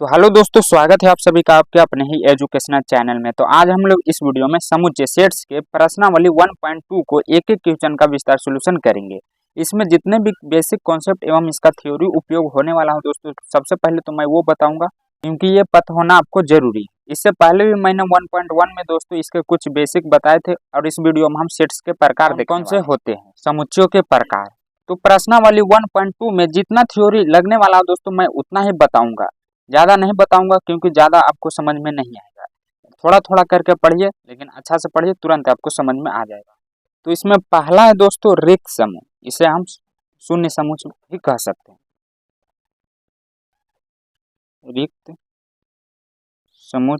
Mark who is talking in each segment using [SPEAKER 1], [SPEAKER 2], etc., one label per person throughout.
[SPEAKER 1] तो हेलो दोस्तों, स्वागत है आप सभी का आपके अपने ही एजुकेशनल चैनल में। तो आज हम लोग इस वीडियो में समुच्चय सेट्स के प्रश्नावली 1.2 को एक एक क्वेश्चन का विस्तार सॉल्यूशन करेंगे। इसमें जितने भी बेसिक कॉन्सेप्ट एवं इसका थ्योरी उपयोग होने वाला हो दोस्तों, सबसे पहले तो मैं वो बताऊंगा क्योंकि ये पता होना आपको जरूरी है। इससे पहले भी मैंने 1.1 में दोस्तों इसके कुछ बेसिक बताए थे और इस वीडियो में हम सेट्स के प्रकार देखने कौन से होते हैं, समुच्चयों के प्रकार। तो प्रश्नावली 1.2 में जितना थ्योरी लगने वाला हो दोस्तों मैं उतना ही बताऊंगा, ज़्यादा नहीं बताऊंगा क्योंकि ज़्यादा आपको समझ में नहीं आएगा। थोड़ा थोड़ा करके पढ़िए, लेकिन अच्छा से पढ़िए, तुरंत आपको समझ में आ जाएगा। तो इसमें पहला है दोस्तों रिक्त समूह, इसे हम शून्य समूह भी कह सकते हैं। रिक्त समूह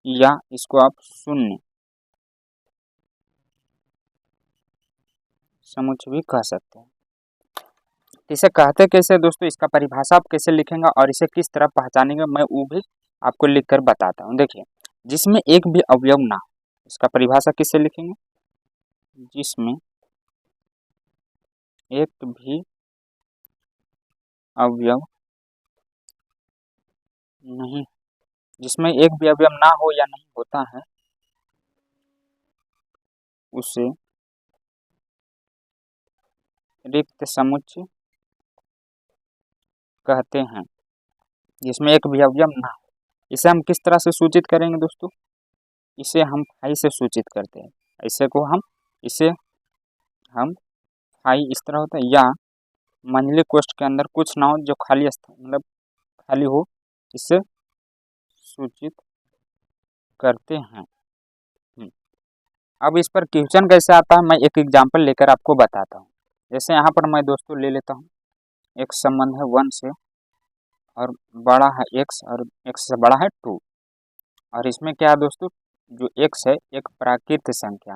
[SPEAKER 1] या इसको आप शून्य समूह भी कह सकते हैं। इसे कहते कैसे दोस्तों, इसका परिभाषा आप कैसे लिखेंगे और इसे किस तरह पहचानेंगे मैं वो भी आपको लिखकर बताता हूँ। देखिए, जिसमें एक भी अवयव ना हो, इसका परिभाषा किससे लिखेंगे? जिसमें एक भी अवयव नहीं, जिसमें एक भी अवयव ना हो या नहीं होता है उसे रिक्त समुच्चय कहते हैं। जिसमें एक भी अवयव ना हो, इसे हम किस तरह से सूचित करेंगे दोस्तों? इसे हम फाई से सूचित करते हैं। इसे हम फाई इस तरह होता है, या मंझले कोष्ठ के अंदर कुछ ना हो जो खाली स्थान मतलब खाली हो, इससे सूचित करते हैं। अब इस पर क्वेश्चन कैसे आता है मैं एक एग्जांपल लेकर आपको बताता हूँ। जैसे यहाँ पर मैं दोस्तों ले लेता हूँ, एक संबंध है 1 से और बड़ा है x और x से बड़ा है 2। और इसमें क्या है दोस्तों, जो x है एक प्राकृत संख्या।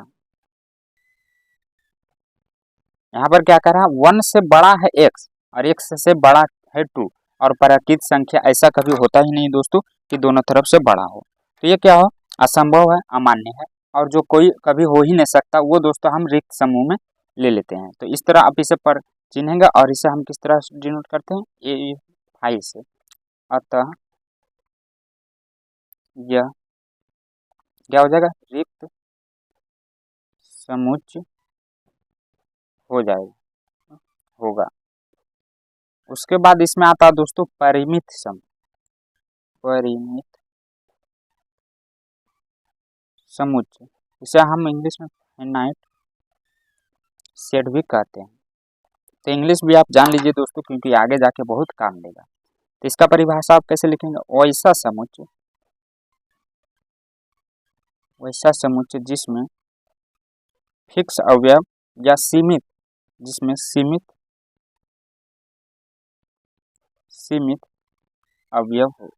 [SPEAKER 1] यहाँ पर क्या कर रहा है, 1 से बड़ा है x और x से बड़ा है 2। और प्राकृत संख्या ऐसा कभी होता ही नहीं दोस्तों कि दोनों तरफ से बड़ा हो, तो ये क्या हो, असंभव है, अमान्य है, और जो कोई कभी हो ही नहीं सकता वो दोस्तों हम रिक्त समूह में ले लेते हैं। तो इस तरह आप इसे पर चिन्हेंगे और इसे हम किस तरह डिनोट करते हैं, ए फाई से। अतः यह क्या हो जाएगा, रिक्त समुच्चय हो जाएगा, होगा। उसके बाद इसमें आता है दोस्तों परिमित समूह। परिमित समुच्चय, इसे हम इंग्लिश में फाइनाइट सेट भी कहते हैं। तो इंग्लिश भी आप जान लीजिए दोस्तों क्योंकि आगे जाके बहुत काम देगा। तो इसका परिभाषा आप कैसे लिखेंगे, वैसा समुच्चय जिसमें फिक्स अवयव या सीमित, जिसमें सीमित अवयव हो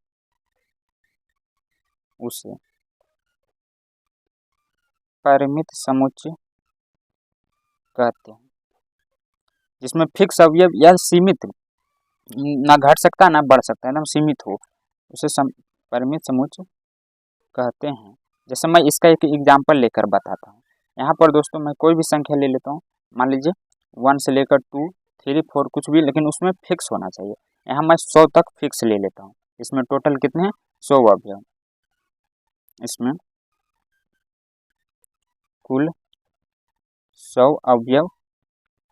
[SPEAKER 1] उसे परिमित समुच्चय कहते हैं। जिसमें फिक्स अवयव या सीमित, ना घट सकता ना बढ़ सकता, एकदम सीमित हो, उसे परिमित समुच्चय कहते हैं। जैसे मैं इसका एक एग्जांपल लेकर बताता हूँ। यहाँ पर दोस्तों मैं कोई भी संख्या ले लेता हूँ, मान लीजिए 1 से लेकर 2, 3, 4 कुछ भी, लेकिन उसमें फिक्स होना चाहिए। यहाँ मैं 100 तक फिक्स ले लेता हूँ। इसमें टोटल कितने हैं, 100 अवयव। इसमें कुल 100 अवयव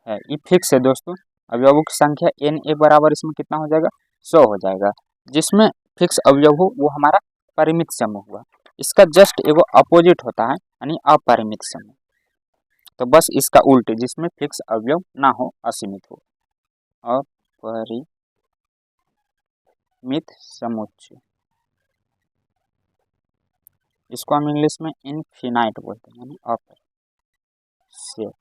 [SPEAKER 1] है, ये फिक्स है दोस्तों। अवयवों की संख्या n a बराबर इसमें कितना हो जाएगा, 100 हो जाएगा। जिसमें फिक्स अवयव हो वो हमारा परिमित समूह हुआ। इसका जस्ट एगो अपोजिट होता है यानी अपरिमित समूह। तो बस इसका उल्टे, जिसमें फिक्स अवयव ना हो, असीमित हो, अपरिमित समुच्चय। इसको हम इंग्लिश में इनफिनाइट बोलते हैं, यानी अपर सेट।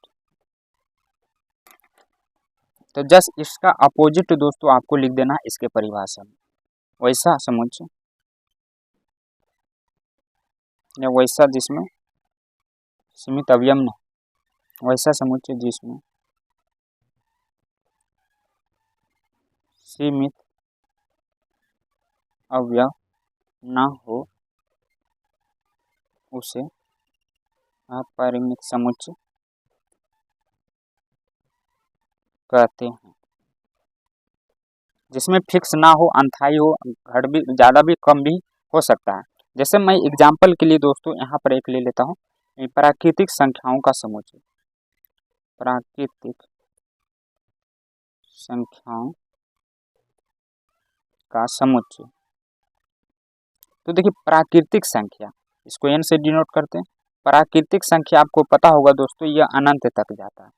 [SPEAKER 1] तो जस्ट इसका अपोजिट दोस्तों आपको लिख देना है इसके परिभाषा में। वैसा समुच्चय या वैसा जिसमें सीमित अवयव नहीं, वैसा समुच्चय जिसमें सीमित अवयव ना हो उसे अपरिमित समुच्चय कहते हैं। जिसमें फिक्स ना हो, अनथाई हो, घट भी ज़्यादा भी कम भी हो सकता है। जैसे मैं एग्जाम्पल के लिए दोस्तों यहाँ पर एक ले लेता हूँ, प्राकृतिक संख्याओं का समुच्चय। प्राकृतिक संख्याओं का समुच्चय। तो देखिए प्राकृतिक संख्या, इसको एन से डिनोट करते हैं। प्राकृतिक संख्या आपको पता होगा दोस्तों, यह अनंत तक जाता है।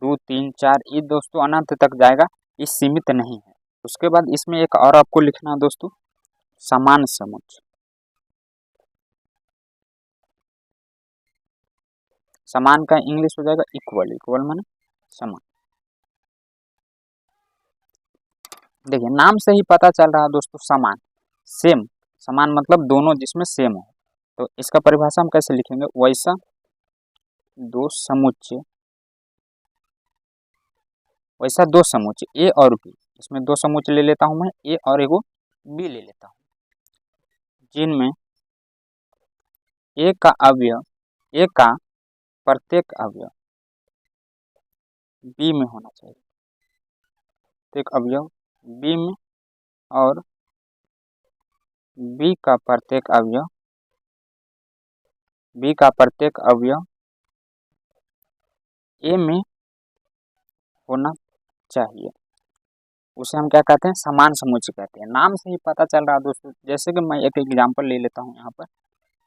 [SPEAKER 1] 2, 3, 4 ये दोस्तों अनंत तक जाएगा, ये सीमित नहीं है। उसके बाद इसमें एक और आपको लिखना है दोस्तों, समान समुच्चय। समान का इंग्लिश हो जाएगा इक्वल। इक्वल माने समान। देखिए नाम से ही पता चल रहा है दोस्तों, समान, सेम। समान मतलब दोनों जिसमें सेम हो। तो इसका परिभाषा हम कैसे लिखेंगे, वैसा दो समुच्चय, वैसा दो समुच्चय ए और बी। इसमें दो समुच्चय ले लेता हूं मैं, ए और एगो बी ले लेता हूं, जिनमें ए का अवयव, ए का प्रत्येक अवयव बी में होना चाहिए। प्रत्येक अवयव बी में और बी का प्रत्येक अवयव, बी का प्रत्येक अवयव ए में होना चाहिए। उसे हम क्या कहते हैं, समान समुच्चय कहते हैं। नाम से ही पता चल रहा है दोस्तों। जैसे कि मैं एक एग्जांपल ले लेता हूँ यहाँ पर,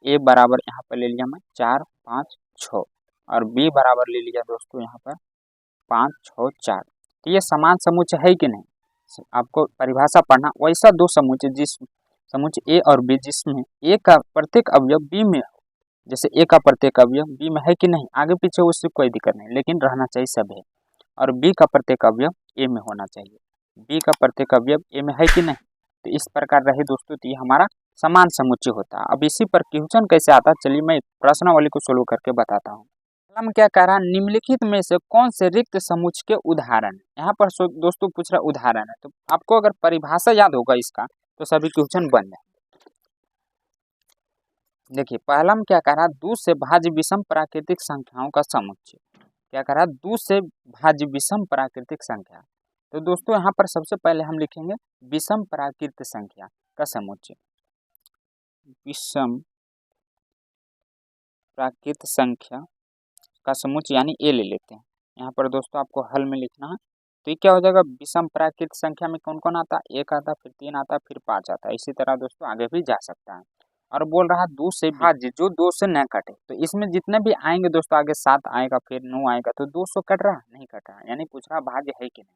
[SPEAKER 1] ए बराबर यहाँ पर ले लिया मैं 4, 5, 6 और बी बराबर ले लिया दोस्तों यहाँ पर 5, 6, 4। तो ये समान समुच्चय है कि नहीं, आपको परिभाषा पढ़ना। वैसा दो समुच्चय, जिस समुच्चय ए और बी जिसमें ए का प्रत्येक अवयव बी में हो। जैसे ए का प्रत्येक अवयव बी में है कि नहीं, आगे पीछे उससे कोई दिक्कत नहीं, लेकिन रहना चाहिए सब है। और बी का प्रत्येक अवयव ए में होना चाहिए। बी का प्रत्येक अवयव ए में है कि नहीं, तो इस प्रकार रहे दोस्तों, तो ये हमारा समान समुच्चय होता है। अब इसी पर क्वेश्चन कैसे आता है, चलिए मैं प्रश्नावली को सोल्व करके बताता हूँ। हम क्या कह रहा है, निम्नलिखित में से कौन से रिक्त समुच्चय के उदाहरण। यहाँ पर दोस्तों पूछ रहा उदाहरण है, तो आपको अगर परिभाषा याद होगा इसका तो सभी क्वेश्चन बन जाए। देखिए पहला हम क्या कह रहा है, 2 से भाज्य विषम प्राकृतिक संख्याओं का समुच्चय। क्या कह रहा है, 2 से भाज्य विषम प्राकृतिक संख्या। तो दोस्तों यहाँ पर सबसे पहले हम लिखेंगे विषम प्राकृत संख्या का समुच्चय। विषम प्राकृत संख्या का समुच्चय यानी ए ले लेते हैं। यहाँ पर दोस्तों आपको हल में लिखना है। तो ये क्या हो जाएगा, विषम प्राकृत संख्या में कौन कौन आता है, 1 आता है, फिर 3 आता है, फिर 5 आता है। इसी तरह दोस्तों आगे भी जा सकता है। और बोल रहा 2 से भाज्य जो 2 से न कटे। तो इसमें जितने भी आएंगे दोस्तों, आगे 7 आएगा, फिर 9 आएगा, तो 200 कट रहा नहीं कट रहा, यानी पूछ रहा भाज्य है कि नहीं।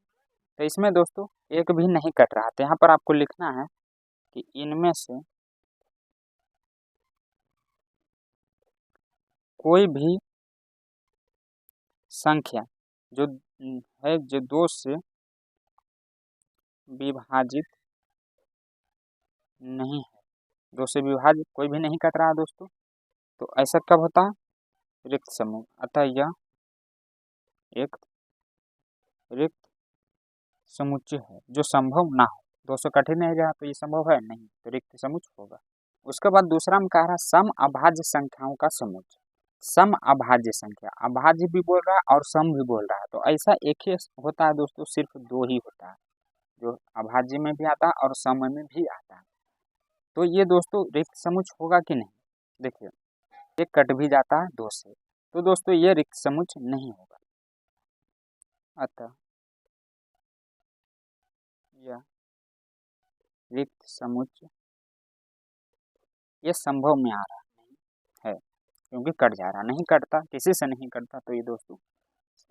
[SPEAKER 1] तो इसमें दोस्तों एक भी नहीं कट रहा। तो यहाँ पर आपको लिखना है कि इनमें से कोई भी संख्या जो है जो 2 से विभाजित नहीं है, 2 से विभाजित कोई भी नहीं कट रहा है दोस्तों, तो ऐसा कब होता है, रिक्त समूह। अतः यह एक रिक्त समुच्चय है जो संभव ना हो। 2 से कट ही नहीं रहा तो ये संभव है नहीं, तो रिक्त समुच्चय होगा। उसके बाद दूसरा हम कह रहा है सम अभाज्य संख्याओं का समुच्चय। सम अभाज्य संख्या, अभाज्य भी बोल रहा है और सम भी बोल रहा है, तो ऐसा एक ही होता है दोस्तों, सिर्फ 2 ही होता है, जो अभाज्य में भी आता है और सम में भी आता है। तो ये दोस्तों रिक्त समुच्चय होगा कि नहीं, देखिए एक कट भी जाता है 2 से, तो दोस्तों ये रिक्त समुच्चय नहीं होगा। अतः यह रिक्त समुच्चय ये संभव में आ रहा नहीं है, क्योंकि कट जा रहा, नहीं कटता, किसी से नहीं कटता, तो ये दोस्तों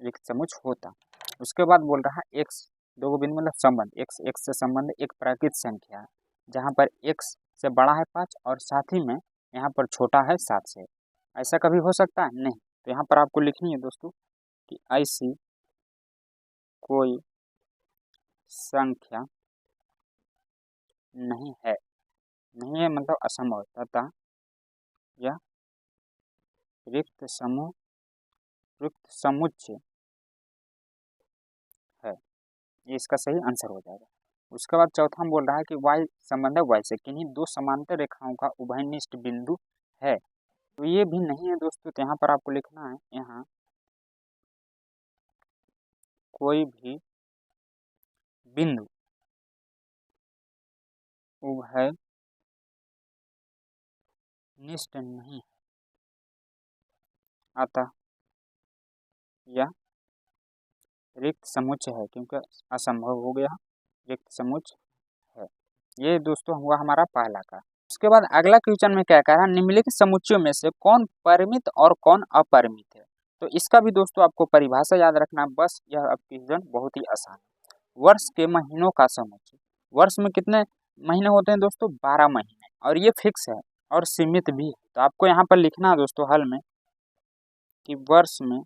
[SPEAKER 1] रिक्त समुच्चय होता। उसके बाद बोल रहा है एक्स, दो बिंदु मतलब संबंध, एक्स एक्स से संबंध एक प्राकृत संख्या है, जहाँ पर एक्स से बड़ा है 5 और साथ ही में यहाँ पर छोटा है 7 से। ऐसा कभी हो सकता है नहीं। तो यहाँ पर आपको लिखनी है दोस्तों कि ऐसी कोई संख्या नहीं है, नहीं है मतलब असंभव, तथा यह रिक्त समूह रिक्त समुच्चय है। ये इसका सही आंसर हो जाएगा। उसके बाद चौथा हम बोल रहा है कि y संबंध y से किन्हीं 2 समांतर रेखाओं का उभयनिष्ठ बिंदु है। तो ये भी नहीं है दोस्तों, तो यहाँ पर आपको लिखना है, यहाँ कोई भी बिंदु उभय निष्ठ नहीं, अतः यह रिक्त समुच्चय है, क्योंकि असंभव हो गया, रिक्त समुच्चय है। ये दोस्तों हुआ हमारा पहला का। उसके बाद अगला क्वेश्चन में क्या कह रहा है, निम्नलिखित समुच्चयों में से कौन परिमित और कौन अपरिमित है। तो इसका भी दोस्तों आपको परिभाषा याद रखना, बस यह क्वेश्चन बहुत ही आसान है। वर्ष के महीनों का समुच्चय, वर्ष में कितने महीने होते हैं दोस्तों, 12 महीने, और ये फिक्स है और सीमित भी है। तो आपको यहाँ पर लिखना है दोस्तों हल में कि वर्ष में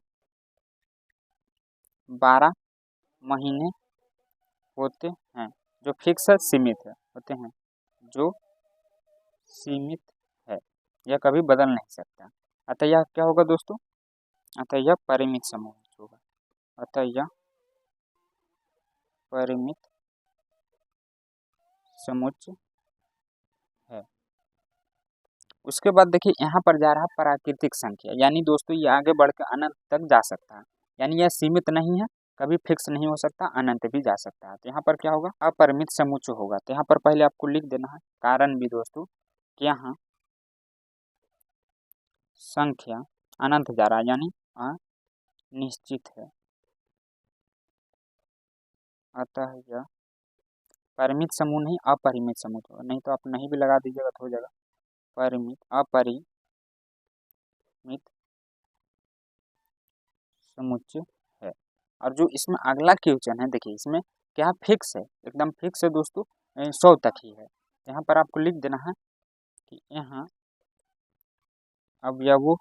[SPEAKER 1] 12 महीने होते हैं, जो फिक्स है, सीमित है, होते हैं, जो सीमित है, यह कभी बदल नहीं सकता। अतः यह क्या होगा दोस्तों, अतः यह परिमित समुच्चय होगा, अतः यह परिमित समुच्चय है। उसके बाद देखिए यहाँ पर जा रहा है प्राकृतिक संख्या, यानी दोस्तों ये आगे बढ़ के अनंत तक जा सकता है, यानी यह सीमित नहीं है, कभी फिक्स नहीं हो सकता, अनंत भी जा सकता है। तो यहाँ पर क्या होगा, अपरिमित समुच्चय होगा। तो यहाँ पर पहले आपको लिख देना है कारण भी दोस्तों कि यहाँ संख्या अनंत जा रहा है, यानी अनिश्चित है, अतः यह परिमित समूह नहीं अपरिमित समूह होगा। नहीं तो आप नहीं भी लगा दीजिएगा तो हो जाएगा परिमित अपरिमित समुच्चय है। और जो इसमें अगला क्वेश्चन है, देखिए इसमें क्या फिक्स है, एकदम फिक्स है दोस्तों, 100 तक ही है। यहाँ पर आपको लिख देना है कि यहाँ अवयवों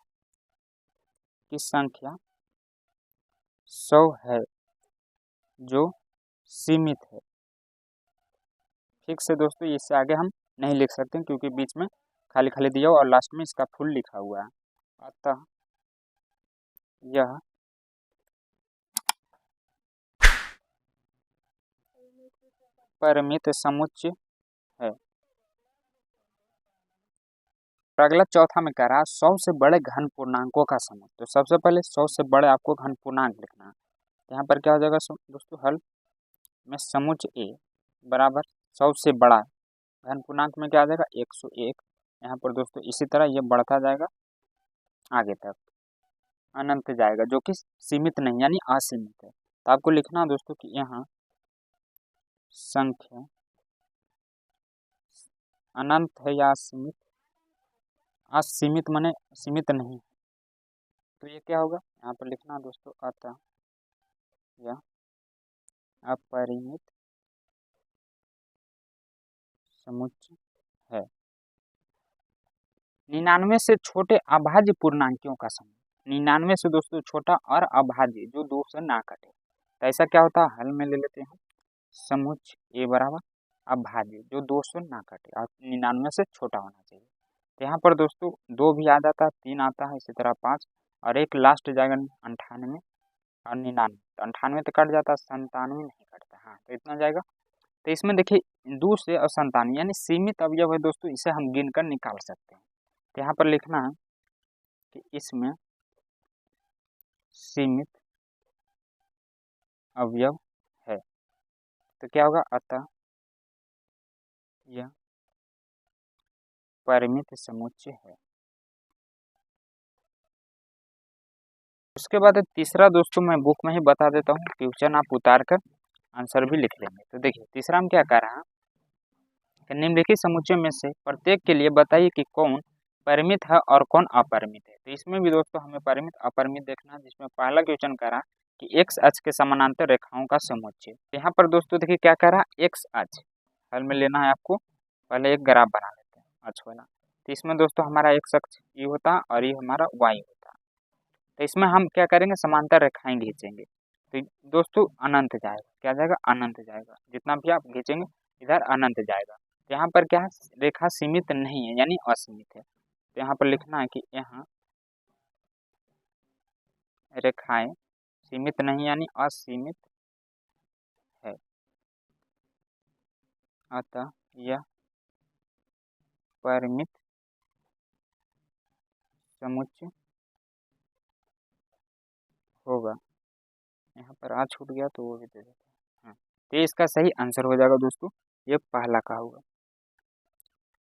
[SPEAKER 1] की संख्या 100 है, जो सीमित है, फिक्स है दोस्तों। इससे आगे हम नहीं लिख सकते क्योंकि बीच में खाली खाली दिया हुआ और लास्ट में इसका फुल लिखा हुआ है। अतः यह परिमित समुच्चय है। अगला चौथा में कह रहा है 100 से बड़े घन पूर्णांकों का समूह। तो सबसे पहले 100 से बड़े आपको घन पूर्णांक लिखना है। यहाँ पर क्या हो जाएगा दोस्तों, हल में समुच्चय ए बराबर 100 से बड़ा घन पूर्णांक में क्या आ जाएगा 101। यहाँ पर दोस्तों इसी तरह ये बढ़ता जाएगा आगे तक, अनंत जाएगा, जो कि सीमित नहीं यानी असीमित है। तो आपको लिखना है दोस्तों कि यहाँ संख्या अनंत है या असीमित, असीमित माने सीमित नहीं, तो ये क्या होगा, यहाँ पर लिखना है दोस्तों अतः यह अपरिमित समुच्चय है। 99 से छोटे अभाज्य पूर्णांकों का समूह, 99 से दोस्तों छोटा और अभाज्य जो 2 से ना कटे। तो ऐसा क्या होता है, हल में ले लेते हैं समुच्चय ए बराबर अभाज्य जो 2 से ना कटे और 99 से छोटा होना चाहिए। तो यहाँ पर दोस्तों 2 भी आ जाता है, 3 आता है, इसी तरह 5 और एक लास्ट जाएगा 98 और 99। तो 98 तो कट जाता है, 97 नहीं कटता, हाँ तो इतना जाएगा। तो इसमें देखिए 2 से और 97 यानी सीमित अवयव है दोस्तों, इसे हम गिनकर निकाल सकते हैं। तो यहाँ पर लिखना है कि इसमें सीमित अवयव है। तो क्या होगा, अतः यह परिमित समुच्चय है। उसके बाद तीसरा दोस्तों मैं बुक में ही बता देता हूँ, क्वेश्चन आप उतार कर आंसर भी लिख लेंगे। तो देखिए तीसरा में क्या कह रहा है कि निम्नलिखित समुच्चय में से प्रत्येक के लिए बताइए कि कौन परिमित है और कौन अपरिमित है। तो इसमें भी दोस्तों हमें परिमित अपरिमित देखना है, जिसमें पहला क्वेश्चन कह रहा कि एक्स अक्ष के समानांतर रेखाओं का समुच्चय। यहाँ पर दोस्तों देखिए क्या कह रहा है, एक्स अक्ष हल में लेना है आपको, पहले एक ग्राफ बना लेते हैं अक्ष वाला। तो इसमें दोस्तों हमारा एक्स अक्ष ये होता है और ये हमारा वाई होता है। तो इसमें हम क्या करेंगे, समांतर रेखाएं खींचेंगे। तो दोस्तों अनंत जाएगा, क्या जाएगा, अनंत जाएगा, जितना भी आप खींचेंगे इधर अनंत जाएगा। तो यहाँ पर क्या है, रेखा सीमित नहीं है यानी असीमित है। तो यहाँ पर लिखना है कि यहाँ रेखाएं सीमित नहीं यानी असीमित है, अतः यह परिमित समुच्चय होगा। यहाँ पर आ छूट गया तो वो भी दे देते हैं, हाँ। तो ये इसका सही आंसर हो जाएगा दोस्तों, ये पहला का होगा।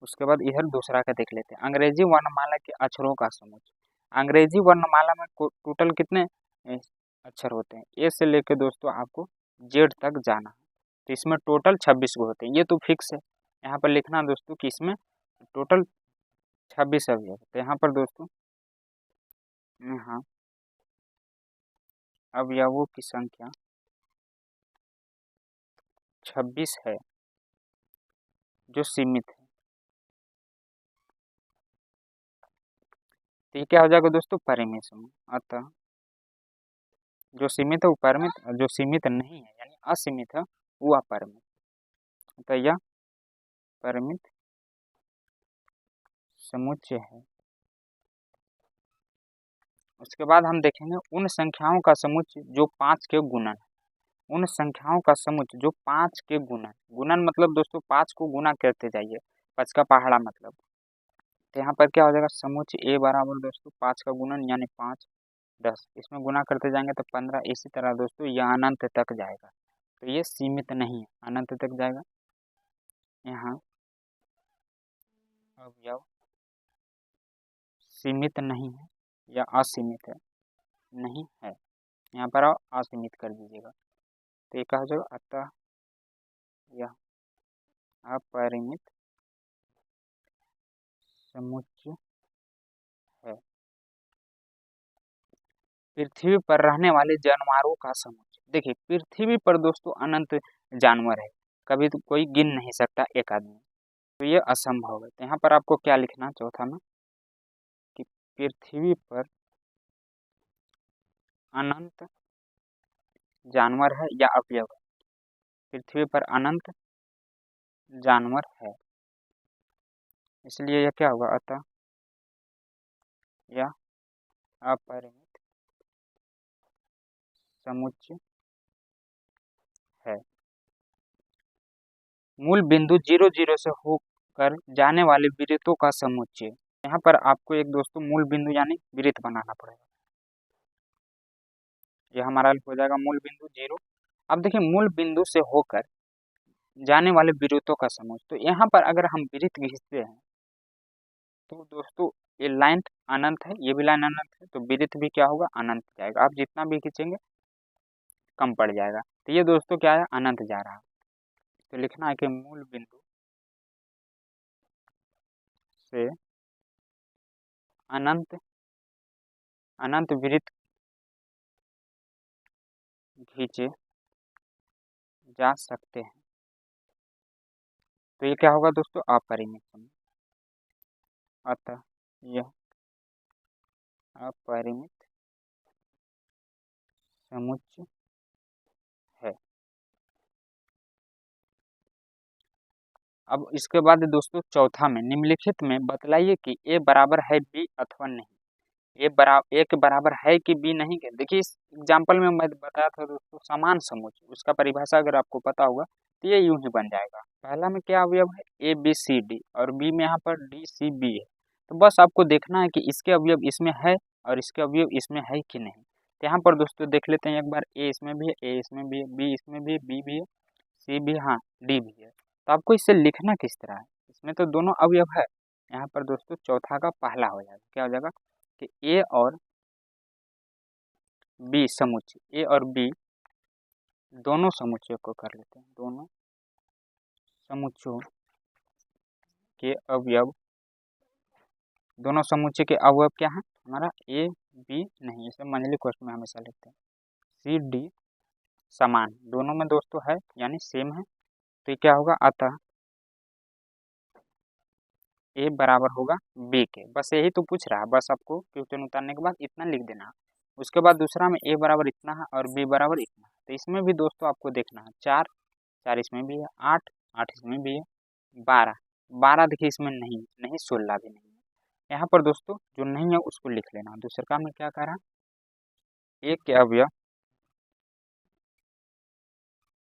[SPEAKER 1] उसके बाद इधर दूसरा का देख लेते हैं, अंग्रेजी वर्णमाला के अक्षरों का समुच्चय। अंग्रेजी वर्णमाला में टोटल कितने अक्षर होते हैं? ए से लेके दोस्तों आपको जेड तक जाना है, तो इसमें टोटल 26 गो होते हैं, ये तो फिक्स है। यहाँ पर लिखना दोस्तों कि इसमें टोटल 26 अवयव, तो यहाँ पर दोस्तों यहाँ अवयवों की संख्या 26 है जो सीमित है। तो ये क्या हो जाएगा दोस्तों? परिमित समूह। अतः जो सीमित है वो परिमित, जो सीमित नहीं है यानी असीमित है वो अपरिमित। अतः यह परिमित समुच्चय है। उसके बाद हम देखेंगे उन संख्याओं का समुच्चय जो 5 के गुणन है। उन संख्याओं का समुच्चय जो 5 के गुणन, गुणन मतलब दोस्तों 5 को गुना करते जाइए, 5 का पहाड़ा मतलब। तो यहाँ पर क्या हो जाएगा? समुच्चय ए बराबर दोस्तों 5 का गुणन यानी 5 10, इसमें गुना करते जाएंगे तो 15। इसी तरह दोस्तों यह अनंत तक जाएगा, तो ये सीमित नहीं है, अनंत तक जाएगा। यहाँ अवयव सीमित नहीं है या असीमित है, नहीं है, यहाँ पर आप असीमित कर दीजिएगा, तो ये कहा जाएगा अतः यह अपरिमित समुच्चय है। पृथ्वी पर रहने वाले जानवरों का समुच्चय। देखिए पृथ्वी पर दोस्तों अनंत जानवर है, कभी तो कोई गिन नहीं सकता एक आदमी, तो ये असंभव है। तो यहाँ पर आपको क्या लिखना चौथा में कि पृथ्वी पर अनंत जानवर है या अवयव है। पृथ्वी पर अनंत जानवर है, इसलिए यह क्या होगा? अतः यह अपरिमित समुच्चय है। मूल बिंदु 0 0 से होकर जाने वाले वृत्तों का समुच्चय। यहाँ पर आपको एक दोस्तों मूल बिंदु यानी वृत्त बनाना पड़ेगा। यह हमारा हो जाएगा मूल बिंदु 0। अब देखिए मूल बिंदु से होकर जाने वाले वृत्तों का समुच्चय, तो यहाँ पर अगर हम वृत्त खींचते हैं तो दोस्तों ये लाइन अनंत है, ये भी लाइन अनंत है, तो वृत्त भी क्या होगा? अनंत जाएगा। आप जितना भी खींचेंगे कम पड़ जाएगा। तो ये दोस्तों क्या है? अनंत जा रहा है। तो लिखना है कि मूल बिंदु से अनंत अनंत वृत्त खींचे जा सकते हैं, तो ये क्या होगा दोस्तों? अपरिमित समुच्चय। अतः यह अपरिमित समुच्चय है। अब इसके बाद दोस्तों चौथा में निम्नलिखित में बतलाइए कि ए बराबर है बी अथवा नहीं। ए के बराबर है कि बी नहीं के। देखिए इस एग्जाम्पल में मैं बताया था दोस्तों समान समुच्चय, उसका परिभाषा अगर आपको पता होगा तो ये यूं ही बन जाएगा। पहला में क्या अवयव है? ए बी सी डी, और बी में यहाँ पर डी सी बी है, तो बस आपको देखना है कि इसके अवयव इसमें है और इसके अवयव इसमें है कि नहीं। तो यहाँ पर दोस्तों देख लेते हैं एक बार, ए इसमें भी है, ए इसमें भी है, बी इसमें भी है, बी भी है, सी भी, हाँ डी भी है। तो आपको इसे लिखना किस तरह है? इसमें तो दोनों अवयव है। यहाँ पर दोस्तों चौथा का पहला हो जाएगा, क्या हो जाएगा कि ए और बी समुच्चय, ए और बी दोनों समुच्चय को कर लेते हैं। दोनों समुच्चयों के अवयव, दोनों समुच्चय के अवयव क्या है हमारा? ए बी नहीं, इसे मंझली क्वेश्चन में हमेशा लिखते हैं। सी डी समान, दोनों में दोस्तों है यानी सेम है, तो ये क्या होगा? अतः ए बराबर होगा बी के। बस यही तो पूछ रहा है, बस आपको क्वेश्चन उतारने के बाद इतना लिख देना है। उसके बाद दूसरा में ए बराबर इतना है और बी बराबर इतना है, तो इसमें भी दोस्तों आपको देखना है 4 4 इसमें भी है, 8 8 इसमें भी है, 12 12 देखिए इसमें नहीं, 16 भी नहीं है। यहाँ पर दोस्तों जो नहीं है उसको लिख लेना। दूसरा में क्या कह रहा है? एक के अवयव,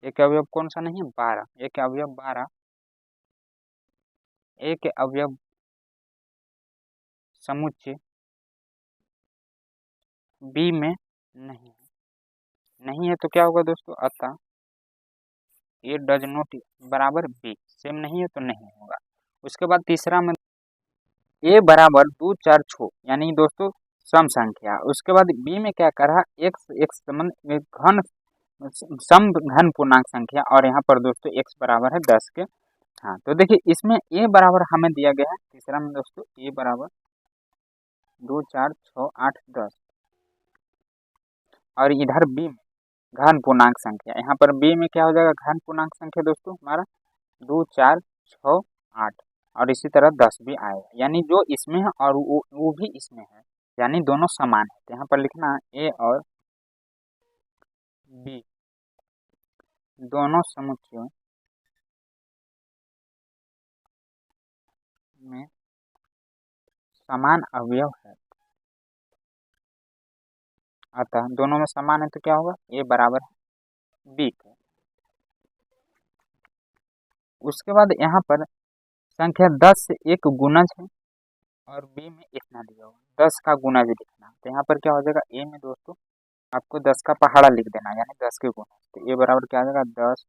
[SPEAKER 1] एक अवयव कौन सा नहीं है? 12, एक अवयव 12, एक अवयव समुच्चय बी में नहीं है। नहीं है तो क्या होगा दोस्तों? अतः ए डज नॉट बराबर बी, सेम नहीं है तो नहीं होगा। उसके बाद तीसरा में ए बराबर 2 4 6 यानी दोस्तों सम संख्या। उसके बाद बी में क्या करा, एक्स एक्स घन सम घन पूर्णांक संख्या और यहाँ पर दोस्तों एक्स बराबर है 10 के। हाँ तो देखिए इसमें ए बराबर हमें दिया गया है तीसरा में दोस्तों ए बराबर 2 4 6 8 10 और इधर बी में घन पूर्णांक संख्या। यहाँ पर बी में क्या हो जाएगा घन पूर्णांक संख्या दोस्तों हमारा 2 4 6 8 और इसी तरह 10 भी आएगा, यानी जो इसमें है और वो भी इसमें है, यानी दोनों समान है। तो यहाँ पर लिखना है ए और बी दोनों समुच्चयों में समान अवयव है, अतः दोनों में समान है तो क्या होगा ए बराबर है बी के। उसके बाद यहाँ पर संख्या 10 से एक गुणज है और बी में इतना दिया हुआ 10 का गुणज लिखना। तो यहाँ पर क्या हो जाएगा ए में दोस्तों आपको 10 का पहाड़ा लिख देना यानी 10 के गुणज। तो ए बराबर क्या आ जाएगा 10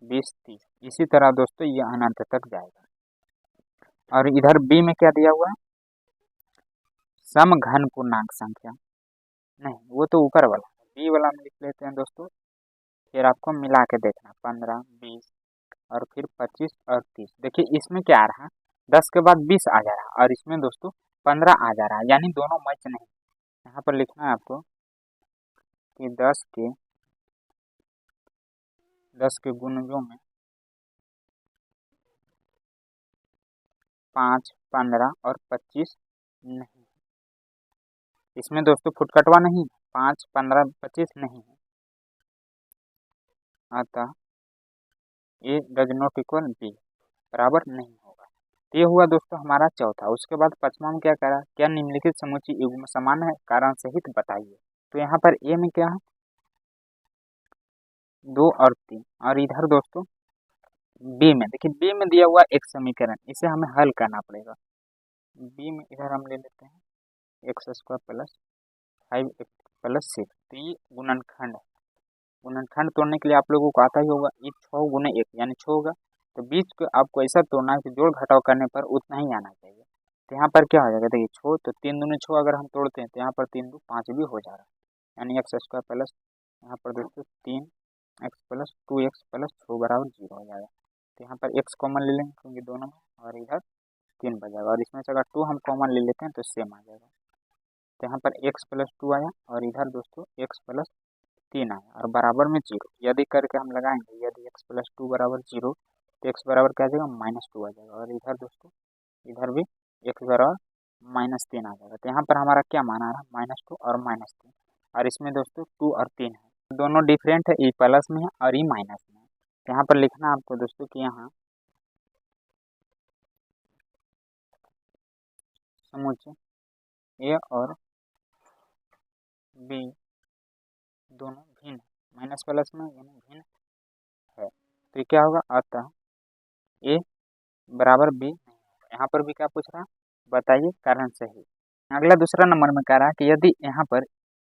[SPEAKER 1] 20 30 इसी तरह दोस्तों ये अनंत तक जाएगा। और इधर बी में क्या दिया हुआ है सम घन पूर्णांक संख्या, नहीं वो तो ऊपर वाला, बी वाला में लिख लेते हैं दोस्तों। फिर आपको मिला के देखना 15 20 और फिर 25 और 30। देखिए इसमें क्या आ रहा है 10 के बाद 20 आ जा रहा है और इसमें दोस्तों 15 आ जा रहा है, यानी दोनों मैच नहीं। यहाँ पर लिखना है आपको कि 10 के गुणजों में 5 15 और 25 नहीं, इसमें दोस्तों फुटकटवा नहीं 5 15 25 नहीं है, अतः ए डज नॉट इक्वल बी बराबर नहीं होगा। तो ये हुआ दोस्तों हमारा चौथा। उसके बाद पांचवा में क्या करा, क्या निम्नलिखित समुच्चय युग्म समान है कारण सहित बताइए। तो यहाँ पर ए में क्या है 2 और 3 और इधर दोस्तों बी में देखिए बी में दिया हुआ एक समीकरण, इसे हमें हल करना पड़ेगा। बी में इधर हम ले लेते हैं x square plus 5x plus 6। तो ये गुणनखंड है, गुणनखंड तोड़ने के लिए आप लोगों को आता ही होगा, ये 6 गुने 1 यानी 6 होगा। तो बीच को आपको ऐसा तोड़ना है कि जोड़ घटाव करने पर उतना ही आना चाहिए। तो यहाँ पर क्या हो जाएगा देखिए 6 तो 3 दूनी 6 अगर हम तोड़ते हैं तो यहाँ पर 3 2 5 भी हो जा रहा है, यानी एक्स स्क्वायर प्लस यहाँ पर दोस्तों 3x प्लस 2x प्लस 6 बराबर 0 हो जाएगा। तो यहाँ पर x कॉमन ले लेंगे क्योंकि दोनों में, और इधर 3 बचेगा और इसमें से अगर 2 हम कॉमन ले लेते हैं तो सेम आ जाएगा। तो यहाँ पर x प्लस 2 आया और इधर दोस्तों x प्लस 3 आया और बराबर में 0। यदि करके हम लगाएंगे यदि x प्लस 2 बराबर 0 तो x बराबर क्या आ जाएगा -2 आ जाएगा और इधर दोस्तों इधर भी x बराबर -3 आ जाएगा। तो यहाँ पर हमारा क्या मान आ रहा है -2 और -3 और इसमें दोस्तों 2 और 3 है, दोनों डिफरेंट है, ई प्लस में है और ई माइनस में है। तो यहाँ पर लिखना आपको दोस्तों कि यहाँ समुच्चय ए और बी दोनों भिन्न माइनस प्लस में यानी भिन्न है। तो ये क्या होगा अतः ए बराबर बी। यहाँ पर भी क्या पूछ रहा है बताइए कारण सही। अगला दूसरा नंबर में कह रहा है कि यदि यहाँ पर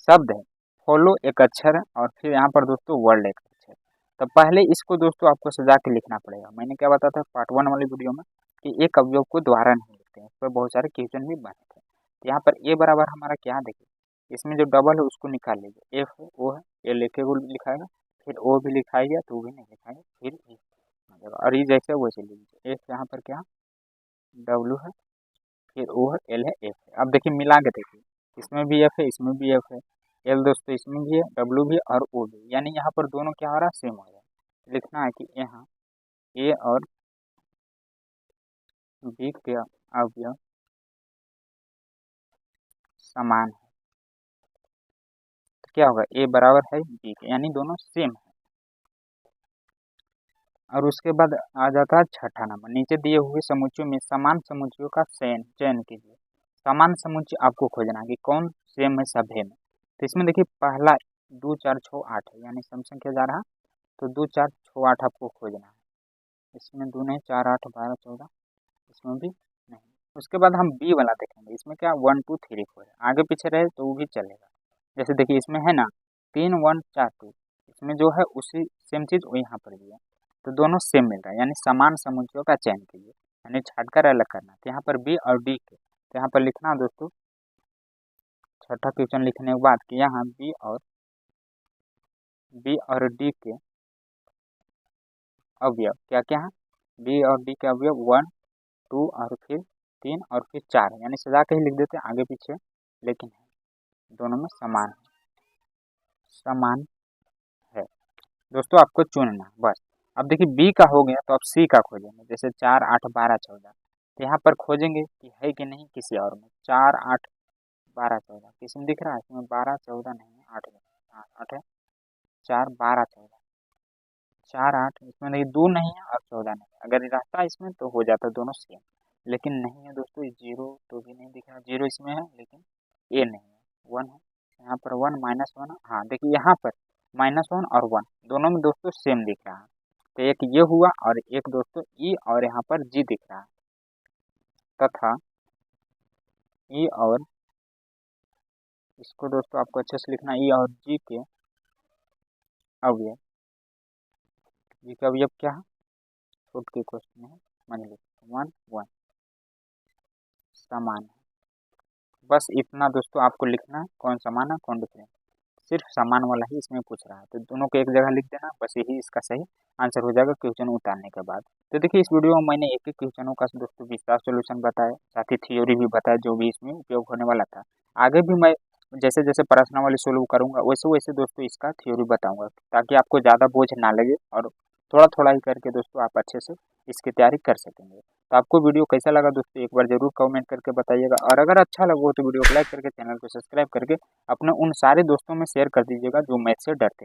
[SPEAKER 1] शब्द है फॉलो एक अक्षर है और फिर यहाँ पर दोस्तों वर्ड एक अक्षर, तो पहले इसको दोस्तों आपको सजा के लिखना पड़ेगा। मैंने क्या बताया था पार्ट 1 वाली वीडियो में कि एक अवयव को दोबारा नहीं लिखते हैं, इस पर बहुत सारे क्वेश्चन भी बने थे। तो यहाँ पर ए बराबर हमारा क्या देखिए इसमें जो डबल है उसको निकाल लीजिए, एफ है ओ है ए लिखे को लिखाएगा, फिर ओ भी लिखाएगा तो भी नहीं लिखाएगा, फिर ए आ जाएगा और ये जैसे वैसे लीजिए। एफ यहाँ पर क्या डब्ल्यू है, फिर ओ है एल है एफ है। अब देखिए मिला के देखिए इसमें भी एफ है इसमें भी एफ है, एल दोस्तों इसमें भी है डब्ल्यू भी और ओ भी, यानी यहाँ पर दोनों क्या हो रहा है सेम हो रहा है। लिखना है कि यहाँ ए और बी के अवयव समान है। तो क्या होगा ए बराबर है बी के, यानी दोनों सेम है। और उसके बाद आ जाता है छठा नंबर, नीचे दिए हुए समुच्चयों में समान समुच्चयों का चयन कीजिए। समान समुच्चय आपको खोजना है कि कौन सेम है सभी में। तो इसमें देखिए पहला 2 4 6 8 है, यानी सम संख्या जा रहा है तो 2 4 6 8 आपको खोजना है। इसमें 2 नहीं 4 8 12 14, इसमें भी नहीं। उसके बाद हम बी वाला देखेंगे, इसमें क्या 1 2 3 4 है, आगे पीछे रहे तो वो भी चलेगा। जैसे देखिए इसमें है ना 3 1 4 2, इसमें जो है उसी सेम चीज़ वो यहाँ पर भी है, तो दोनों सेम मिल रहा है, यानी समान समुच्चयों का चयन कीजिए। यानी छाटकर अलग करना। तो यहाँ पर बी और डी के, तो यहाँ पर लिखना दोस्तों छठा क्वेश्चन लिखने के बाद कि यहाँ बी और डी के अवयव क्या क्या है, बी और डी के अवयव 1 2 और फिर 3 और फिर 4 है, यानी सजा के ही लिख देते हैं आगे पीछे, लेकिन दोनों में समान है। दोस्तों आपको चुनना बस। अब देखिए बी का हो गया तो अब सी का खोजेंगे, जैसे 4 8 12 14, तो यहाँ पर खोजेंगे कि है कि नहीं किसी और में। 4 8 12 14 किसी में दिख रहा है, इसमें 12 14 नहीं है, 8 8 है, 4 12 14 4 8, इसमें नहीं 2 नहीं है और 14 नहीं है। अगर रहता इसमें तो हो जाता दोनों सेम, लेकिन नहीं है दोस्तों, 0 तो भी नहीं दिख रहा, 0 इसमें है लेकिन ए नहीं है, 1 है, यहाँ पर 1 -1, हाँ देखिए यहाँ पर -1 और 1 दोनों में दोस्तों सेम दिख रहा है। तो एक ये हुआ और एक दोस्तों ई और यहाँ पर जी दिख रहा है, तथा ई और इसको दोस्तों आपको अच्छे से लिखना, ई और जी के अवयव, जी का अवयव क्या है, छोट के क्वेश्चन है मान लीजिए 1 1 समान है। बस इतना दोस्तों आपको लिखना है, कौन समान है कौन डिफरेंट, सिर्फ समान वाला ही इसमें पूछ रहा है, तो दोनों को एक जगह लिख देना, बस यही इसका सही आंसर हो जाएगा क्वेश्चन उतारने के बाद। तो देखिए इस वीडियो में मैंने एक एक क्वेश्चनों का दोस्तों विस्तार सोल्यूशन बताया, साथ ही थ्योरी भी बताया जो भी इसमें उपयोग होने वाला था। आगे भी मैं जैसे जैसे प्रश्नावली सोल्व करूंगा वैसे वैसे दोस्तों इसका थ्योरी बताऊंगा, ताकि आपको ज़्यादा बोझ ना लगे और थोड़ा थोड़ा ही करके दोस्तों आप अच्छे से इसकी तैयारी कर सकेंगे। तो आपको वीडियो कैसा लगा दोस्तों एक बार जरूर कमेंट करके बताइएगा, और अगर अच्छा लगा हो तो वीडियो को लाइक करके चैनल को सब्सक्राइब करके अपने उन सारे दोस्तों में शेयर कर दीजिएगा जो मैथ से डरते हैं।